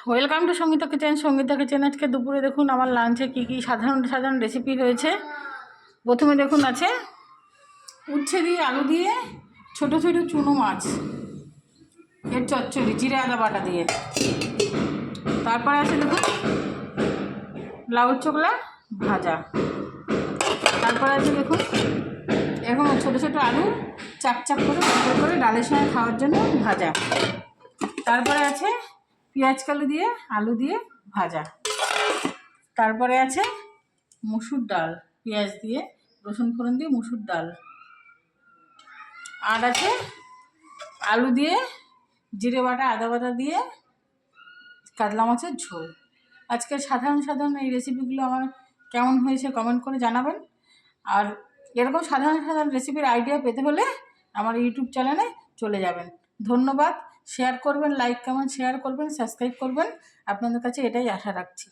Welcome to Sangeeta kitchen. Sangeeta kitchen আজকে দুপুরে দেখুন আমার লাঞ্চে কী কী সাধারণ সাধারণ রেসিপি হয়েছে। প্রথমে দেখুন আছে উচ্ছে দিয়ে আলু দিয়ে ছোট ছোট চুনো মাছ এর চচ্চড়ি জিরে আদা বাটা দিয়ে। তারপরে আছে দেখুন লাউ চোকলা ভাজা। তারপরে আছে দেখুন এখন ছোট ছোট আলু চাক চাক করে ডালের সঙ্গে খাওয়ার জন্য ভাজা। তারপরে আছে পেঁয়াজ কালু দিয়ে আলু দিয়ে ভাজা। তারপরে আছে মসুর ডাল পেঁয়াজ দিয়ে রসুন ফোড়ন দিয়ে মসুর ডাল। আর আছে আলু দিয়ে জিরে বাটা আদা বাটা দিয়ে কাতলা মাছের ঝোল। আজকের সাধারণ সাধারণ এই রেসিপিগুলো আমার কেমন হয়েছে কমেন্ট করে জানাবেন। আর এরকম সাধারণ সাধারণ রেসিপির আইডিয়া পেতে হলে আমার ইউটিউব চ্যানেলে চলে যাবেন। ধন্যবাদ। শেয়ার করবেন, লাইক কমেন্ট শেয়ার করবেন, সাবস্ক্রাইব করবেন। আপনাদের কাছে এটাই আশা রাখছি।